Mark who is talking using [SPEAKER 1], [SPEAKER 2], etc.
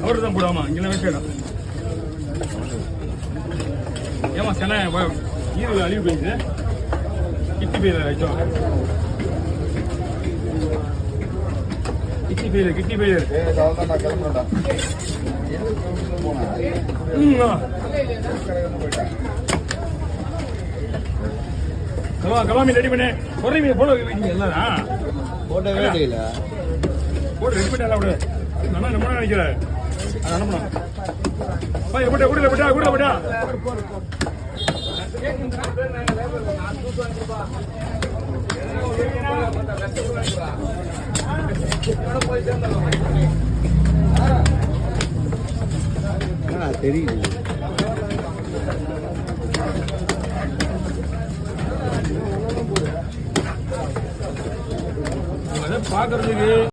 [SPEAKER 1] அவரு தான் போடாமா இங்கே வைக்கணும். ஏமா சென்னை ஈரோடு அழிவு போயிடுது. கிட்டி போயிடுற கிட்டி போயிடு. கலாமி ரெடி பண்ணு. பொறி மீன் போட எல்லாரும்
[SPEAKER 2] போட்டவே தெரியல.
[SPEAKER 1] போட்டு ரெடி பண்ணி எல்லாம் விடு. நல்லா ரொம்ப நினைக்கிறேன். அது அனுப்பணும். விட்டா கூட விட்டா கூட விட்டா
[SPEAKER 2] தெரியுது.
[SPEAKER 1] அதை பாக்குறதுக்கு